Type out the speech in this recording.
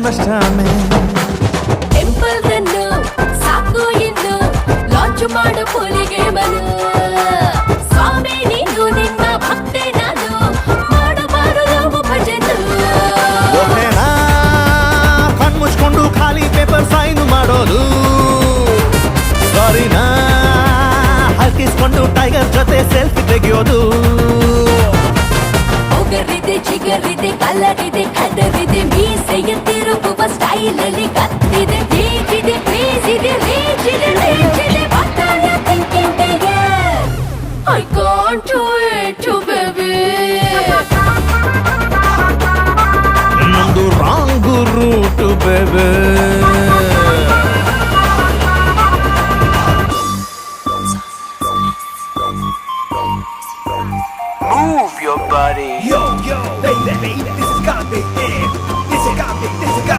ನಷ್ಟನೇ temple run ಸಾಕು ಇನ್ನು launch ಮಾಡು ಪುಲಿಗೆ ಮನು ಸ್ವಾಮಿ ನೀನು ನಿನ್ನ ಭಕ್ತೆ ನಾನು ಮಾಡಬಾರು ನಾವು ಭಜನ ಒಬ್ಬನೇನಾ ಕಣ್ಮುಚ್ಕೊಂಡು ಖಾಲಿ ಪೇಪರ್ ಸೈನ್ ಮಾಡೋದು ಸಾರಿನಾ ಹಾಕಿಸ್ಕೊಂಡು ಟೈಗರ್ ಜೊತೆ ಸೆಲ್ಫಿ ತೆಗೆಯೋದು ಒಗರಿದೆ ಜಿಗರಿದೆ ಕಲರಿದೆ ಕದರಿದೆ ಮೀಸೆಯ ತಿರುಗುವ ಸ್ಟೈಲ್ ಅಲ್ಲಿ ಕತ್ತಿದೆ ಹೀಗಿದೆ ಕ್ರೇಜಿದೆ ರೇಜಿದೆ ರೇಜಿದೆ What are you thinking dear? I can't wait to baby ನಮ್ದು ರಾಂಗ್ ರೂಟ್ ಬೇಬೆ